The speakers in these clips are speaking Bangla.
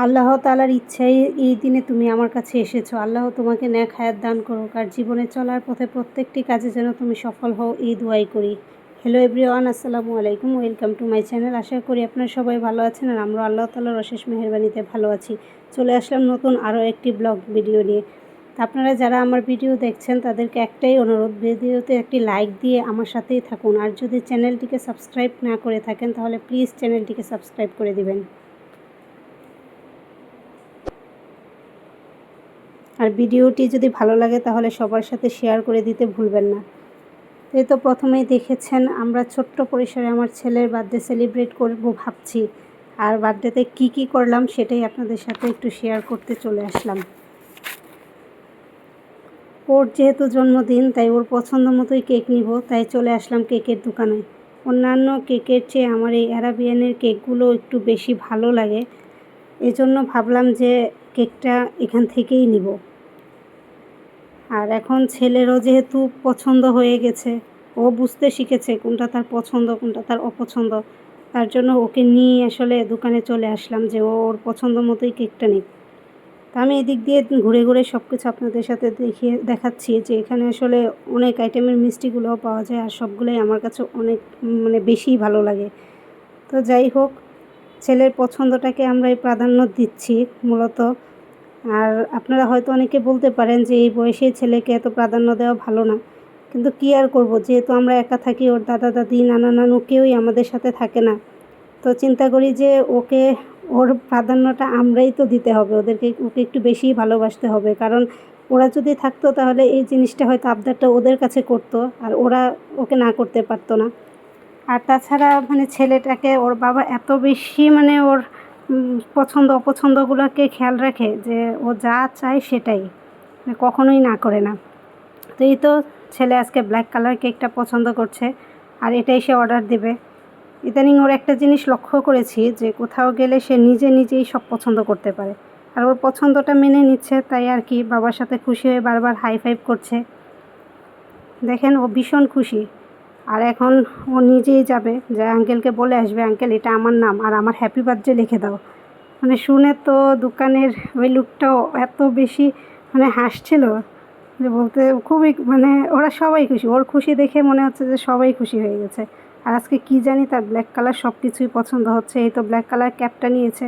আল্লাহ তাআলার ইচ্ছায় এই দিনে তুমি আমার কাছে এসেছো। আল্লাহ তোমাকে নেক হায়াত দান করুক আর জীবনে চলার পথে প্রত্যেকটি কাজে যেন তুমি সফল হও এই দোয়াই করি। হ্যালো এভরিওয়ান, আসসালামু আলাইকুম। Welcome to my channel. আশা করি আপনারা সবাই ভালো আছেন আর আমরা আল্লাহ তাআলার অশেষ মেহেরবানিতে ভালো আছি। চলে আসলাম নতুন আরও একটি ব্লগ ভিডিও নিয়ে। আপনারা যারা আমার ভিডিও দেখছেন তাদেরকে একটাই অনুরোধ, ভিডিওতে একটি লাইক দিয়ে আমার সাথেই থাকুন। আর যদি চ্যানেলটিকে সাবস্ক্রাইব না করে থাকেন তাহলে প্লিজ চ্যানেলটিকে সাবস্ক্রাইব করে দিবেন। আর ভিডিওটি যদি ভালো লাগে তাহলে সবার সাথে শেয়ার করে দিতে ভুলবেন না। এই তো প্রথমেই দেখেছেন আমরা ছোট্ট পরিসরে আমার ছেলের বার্থডে সেলিব্রেট করব ভাবছি। আর বার্থডেতে কি করলাম সেটাই আপনাদের সাথে একটু শেয়ার করতে চলে আসলাম। ওর যেহেতু জন্মদিন তাই ওর পছন্দ মতোই কেক নিব, তাই চলে আসলাম কেকের দোকানে। অন্যান্য কেকের চেয়ে আমার এই অ্যারাবিয়ানের কেকগুলো একটু বেশি ভালো লাগে, এজন্য ভাবলাম যে কেকটা এখান থেকেই নিব। আর এখন ছেলেরও যেহেতু পছন্দ হয়ে গেছে, ও বুঝতে শিখেছে কোনটা তার পছন্দ কোনটা তার অপছন্দ, তার জন্য ওকে নিয়ে আসলে দোকানে চলে আসলাম যে ওর পছন্দ মতোই কেকটা নিক। তা আমি এদিক দিয়ে ঘুরে ঘুরে সব কিছু আপনাদের সাথে দেখাচ্ছি যে এখানে আসলে অনেক আইটেমের মিষ্টিগুলোও পাওয়া যায় আর সবগুলোই আমার কাছে অনেক বেশিই ভালো লাগে। তো যাই হোক, ছেলের পছন্দটাকে আমরাই প্রাধান্য দিচ্ছি মূলত। আর আপনারা হয়তো অনেকে বলতে পারেন যে এই বয়সে ছেলেকে এত প্রাধান্য দেওয়া ভালো না, কিন্তু কী আর করব, যেহেতু আমরা একা থাকি, ওর দাদা দাদি নানা নানু কেউই আমাদের সাথে থাকে না। তো চিন্তা করি যে ওর প্রাধান্যটা আমরাই তো দিতে হবে, ওকে একটু বেশিই ভালোবাসতে হবে। কারণ ওরা যদি থাকতো তাহলে এই জিনিসটা হয়তো আবদারটা ওদের কাছে করতো আর ওরা ওকে না করতে পারতো না। আর তাছাড়া ছেলেটাকে ওর বাবা এত বেশি ওর পছন্দ অপছন্দগুলোকে খেয়াল রাখে যে ও যা চায় সেটাই, কখনোই না করে না। তো এই তো ছেলে আজকে ব্ল্যাক কালার কেকটা পছন্দ করছে আর এটাই সে অর্ডার দেবে। ইদানিং ওর একটা জিনিস লক্ষ্য করেছি যে কোথাও গেলে সে নিজেই সব পছন্দ করতে পারে আর ওর পছন্দটা মেনে নিচ্ছে, তাই আর কি বাবার সাথে খুশি হয়ে বারবার হাই ফাইভ করছে। দেখেন ও ভীষণ খুশি। আর এখন ও নিজেই যাবে, যে আঙ্কেলকে বলে আসবে, আঙ্কেল এটা আমার নাম আর আমার হ্যাপি বার্থডে লিখে দাও। শুনে তো দোকানের ওই লোকটাও এত বেশি হাসছিল যে বলতে খুবই ওরা সবাই খুশি, ওর খুশি দেখে মনে হচ্ছে যে সবাই খুশি হয়ে গেছে। আর আজকে কি জানি তার ব্ল্যাক কালার সব কিছুই পছন্দ হচ্ছে। এই তো ব্ল্যাক কালার ক্যাপটা নিয়েছে।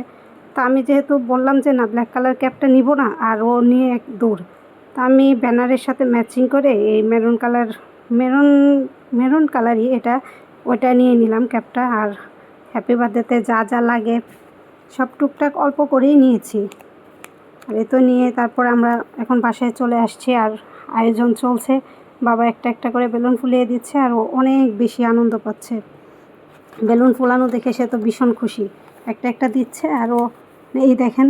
তো আমি যেহেতু বললাম যে না ব্ল্যাক কালার ক্যাপটা নিব না, আর ও নিয়ে এক দৌড়। তা আমি ব্যানারের সাথে ম্যাচিং করে এই মেরুন কালারই এটা, ওটা নিয়ে নিলাম ক্যাপটা। আর হ্যাপি বার্থডেতে যা যা লাগে সব টুকটাক অল্প করেই নিয়েছি। আর এ তো নিয়ে তারপর আমরা এখন বাসায় চলে আসছি আর আয়োজন চলছে। বাবা একটা একটা করে বেলুন ফুলিয়ে দিচ্ছে আর ও অনেক বেশি আনন্দ পাচ্ছে। বেলুন ফোলানো দেখে সে তো ভীষণ খুশি, একটা একটা দিচ্ছে আর ও এই দেখেন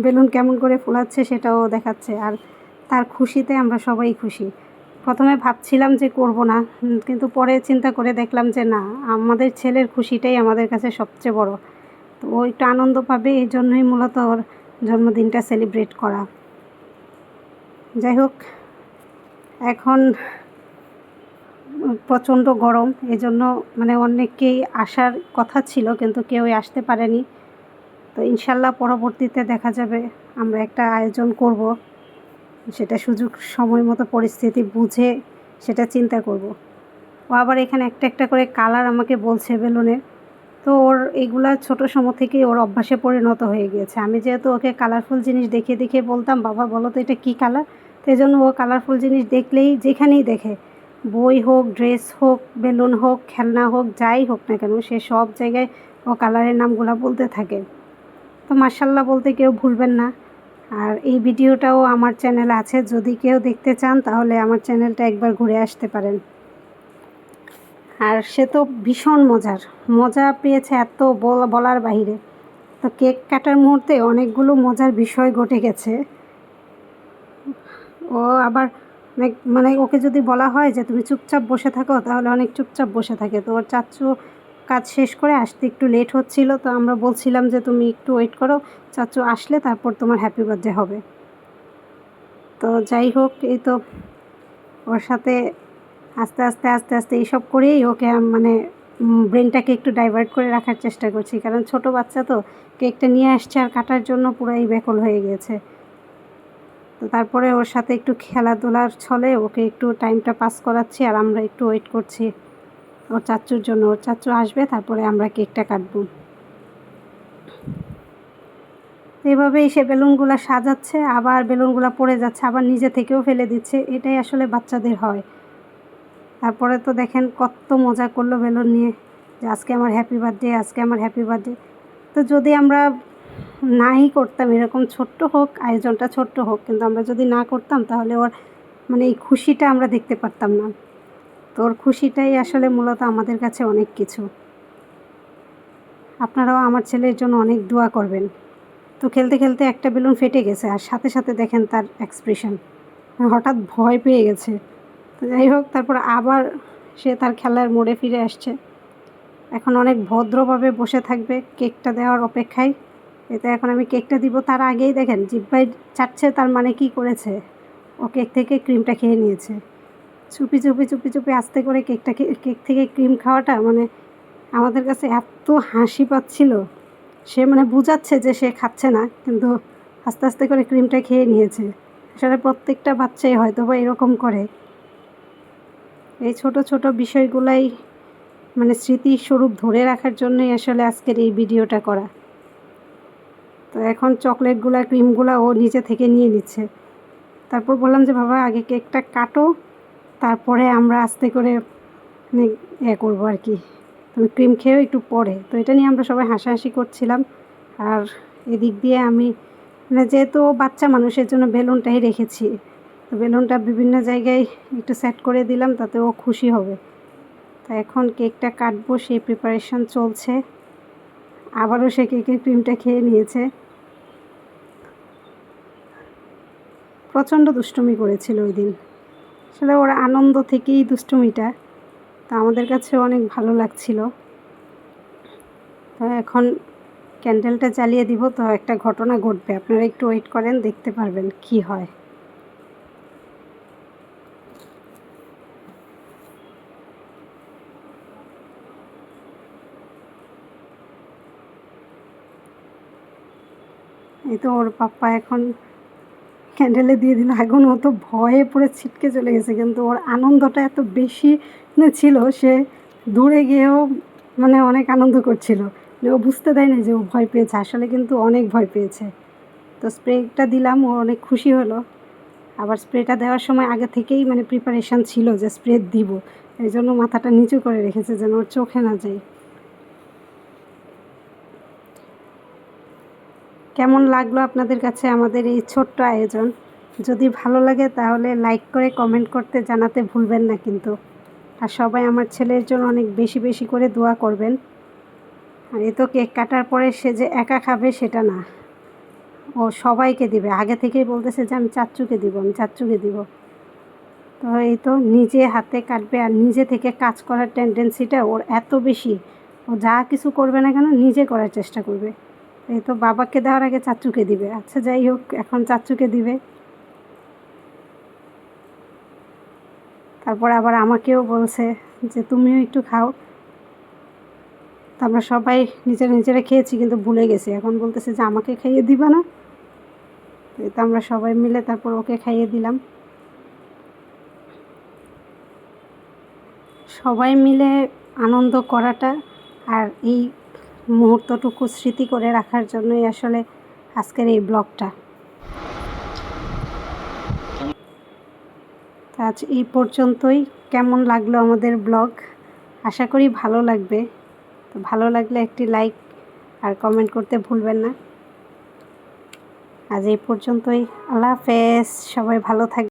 বেলুন কেমন করে ফোলাচ্ছে সেটাও দেখাচ্ছে। আর তার খুশিতে আমরা সবাই খুশি। প্রথমে ভাবছিলাম যে করব না, কিন্তু পরে চিন্তা করে দেখলাম যে না, আমাদের ছেলের খুশিটাই আমাদের কাছে সবচেয়ে বড়। তো ও একটু আনন্দ পাবে, এই জন্যই মূলত ওর জন্মদিনটা সেলিব্রেট করা। যাই হোক, এখন প্রচণ্ড গরম, এজন্য অনেকেই আসার কথা ছিল কিন্তু কেউই আসতে পারেনি। তো ইনশাল্লাহ পরবর্তীতে দেখা যাবে আমরা একটা আয়োজন করব, সেটা সুযোগ সময় মতো পরিস্থিতি বুঝে সেটা চিন্তা করব। ও আবার এখানে একটা একটা করে কালার আমাকে বলছে বেলুনের। তো ওর এগুলা ছোটো সময় থেকেই ওর অভ্যাসে পরিণত হয়ে গিয়েছে। আমি যেহেতু ওকে কালারফুল জিনিস দেখিয়ে বলতাম, বাবা বলো তো এটা কী কালার, তো এই জন্য ও কালারফুল জিনিস দেখলেই যেখানেই দেখে, বই হোক, ড্রেস হোক, বেলুন হোক, খেলনা হোক, যাই হোক না কেন, সে সব জায়গায় ও কালারের নামগুলো বলতে থাকে। তো মাশাল্লাহ বলতে কেউ ভুলবেন না। আর এই ভিডিওটাও আমার চ্যানেলে আছে, যদি কেউ দেখতে চান তাহলে আমার চ্যানেলটা একবার ঘুরে আসতে পারেন। আর সে তো ভীষণ মজা পেয়েছে, এত বলার বাহিরে। তো কেক কাটার মুহূর্তে অনেকগুলো মজার বিষয় ঘটে গেছে। ও আবার ওকে যদি বলা হয় যে তুমি চুপচাপ বসে থাকো তাহলে অনেক চুপচাপ বসে থাকে। তো ওর চাচ্চু কাজ শেষ করে আসতে একটু লেট হচ্ছিল, তো আমরা বলছিলাম যে তুমি একটু ওয়েট করো, চাচ্চু আসলে তারপর তোমার হ্যাপি বার্থডে হবে। তো যাই হোক, এই তো ওর সাথে আস্তে আস্তে এইসব করেই ওকে ব্রেনটাকে একটু ডাইভার্ট করে রাখার চেষ্টা করছি, কারণ ছোট বাচ্চা তো কেকটা নিয়ে আসছে আর কাটার জন্য পুরাই ব্যাকুল হয়ে গেছে। তো তারপরে ওর সাথে একটু খেলাধুলার ছলে ওকে একটু টাইমটা পাস করাচ্ছি, আর আমরা একটু ওয়েট করছি ওর চাচ্চুর জন্য। ওর চাচ্চু আসবে, তারপরে আমরা কেকটা কাটবো। এভাবেই সে বেলুনগুলো সাজাচ্ছে, আবার বেলুনগুলো পড়ে যাচ্ছে, আবার নিজে থেকেও ফেলে দিচ্ছে। এটাই আসলে বাচ্চাদের হয়। তারপরে তো দেখেন কত মজা করলো বেলুন নিয়ে, যে আজকে আমার হ্যাপি বার্থডে, আজকে আমার হ্যাপি বার্থডে। তো যদি আমরা নাই করতাম, এরকম ছোট্ট হোক, আয়োজনটা ছোট্ট হোক, কিন্তু আমরা যদি না করতাম তাহলে ওর মানে এই খুশিটা আমরা দেখতে পারতাম না। তো ওর খুশিটাই আসলে মূলত আমাদের কাছে অনেক কিছু। আপনারাও আমার ছেলের জন্য অনেক দোয়া করবেন। তো খেলতে খেলতে একটা বেলুন ফেটে গেছে, আর সাথে সাথে দেখেন তার এক্সপ্রেশন, হঠাৎ ভয় পেয়ে গেছে। তো যাই হোক, তারপর আবার সে তার খেলার মোড়ে ফিরে আসছে। এখন অনেক ভদ্রভাবে বসে থাকবে কেকটা দেওয়ার অপেক্ষায়। এতে এখন আমি কেকটা দিব, তার আগেই দেখেন জিহ্বায় চাটছে, তার মানে কি করেছে, ও কেক থেকে ক্রিমটা খেয়ে নিয়েছে। চুপি চুপি চুপি চুপি আস্তে করে কেক থেকে ক্রিম খাওয়াটা মানে আমাদের কাছে এত হাসি পাচ্ছিল। সে মানে বুঝাচ্ছে যে সে খাচ্ছে না, কিন্তু আস্তে আস্তে করে ক্রিমটা খেয়ে নিয়েছে। আসলে প্রত্যেকটা বাচ্চাই হয়তো বা এরকম করে। এই ছোট ছোট বিষয়গুলাই মানে স্মৃতিস্বরূপ ধরে রাখার জন্যই আসলে আজকের এই ভিডিওটা করা। তো এখন চকলেটগুলা ক্রিমগুলা ও নিজে থেকে নিয়ে নিচ্ছে। তারপর বললাম যে বাবা আগে কেকটা কাটো, তারপরে আমরা আস্তে করে মানে করবো আর কি, তুমি ক্রিম খেয়েও একটু পরে। তো এটা নিয়ে আমরা সবাই হাসাহাসি করছিলাম। আর এদিক দিয়ে আমি মানে যেহেতু বাচ্চা মানুষের জন্য বেলুনটাই রেখেছি, তো বেলুনটা বিভিন্ন জায়গায় একটু সেট করে দিলাম, তাতে ও খুশি হবে। তো এখন কেকটা কাটবো, সেই প্রিপারেশন চলছে। আবারও সে কেকের ক্রিমটা খেয়ে নিয়েছে। প্রচণ্ড দুষ্টুমি করেছিল ওই দিন। আসলে ওর আনন্দ থেকেই দুষ্টুমিটা, তো আমাদের কাছে অনেক ভালো লাগছিল। তো এখন ক্যান্ডেলটা জ্বালিয়ে দিব, তো একটা ঘটনা ঘটবে, আপনারা একটু ওয়েট করেন, দেখতে পারবেন কি হয়। এই তো ওর পাপ্পা এখন ক্যান্ডেলে দিয়ে দিল আগুন। ও তো ভয়ে পড়ে ছিটকে চলে গেছে, কিন্তু ওর আনন্দটা এত বেশি ছিল, সে দূরে গিয়েও মানে অনেক আনন্দ করছিল। ও বুঝতে দেয় না যে ও ভয় পেয়েছে, আসলে কিন্তু অনেক ভয় পেয়েছে। তো স্প্রেটা দিলাম, ও অনেক খুশি হলো। আবার স্প্রেটা দেওয়ার সময় আগে থেকেই মানে প্রিপারেশান ছিল যে স্প্রে দিব, এই জন্য মাথাটা নিচু করে রেখেছে যেন ওর চোখে না যায়। কেমন লাগলো আপনাদের কাছে আমাদের এই ছোট্ট আয়োজন? যদি ভালো লাগে তাহলে লাইক করে কমেন্ট করতে জানাতে ভুলবেন না কিন্তু। আর সবাই আমার ছেলের জন্য অনেক বেশি বেশি করে দোয়া করবেন। আর এ তো কেক কাটার পরে সে যে একা খাবে সেটা না, ও সবাইকে দিবে। আগে থেকেই বলতেছে যে আমি চাচ্চুকে দিব, আমি চাচ্চুকে দিব। তো এই তো নিজে হাতে কাটবে, আর নিজে থেকে কাজ করার টেন্ডেন্সিটা ওর এত বেশি, ও যা কিছু করবে না কেন নিজে করার চেষ্টা করবে। এই তো বাবাকে দেওয়ার আগে চাচ্চুকে দিবে। আচ্ছা যাই হোক, এখন চাচ্চুকে দিবে, তারপর আবার আমাকেও বলছে যে তুমিও একটু খাও। তো আমরা সবাই নিজেরা খেয়েছি, কিন্তু ভুলে গেছি। এখন বলতেছে যে আমাকে খাইয়ে দিবা না। তো আমরা সবাই মিলে তারপর ওকে খাইয়ে দিলাম। সবাই মিলে আনন্দ করাটা আর এই মুহূর্তটুকু স্মৃতি করে রাখার জন্যই আসলে আজকের এই ব্লগটা। তো আজ এই পর্যন্তই। কেমন লাগলো আমাদের ব্লগ? আশা করি ভালো লাগবে। তো ভালো লাগলে একটি লাইক আর কমেন্ট করতে ভুলবেন না। আজ এই পর্যন্তই। আল্লাহ হাফেজ, সবাই ভালো থাকবেন।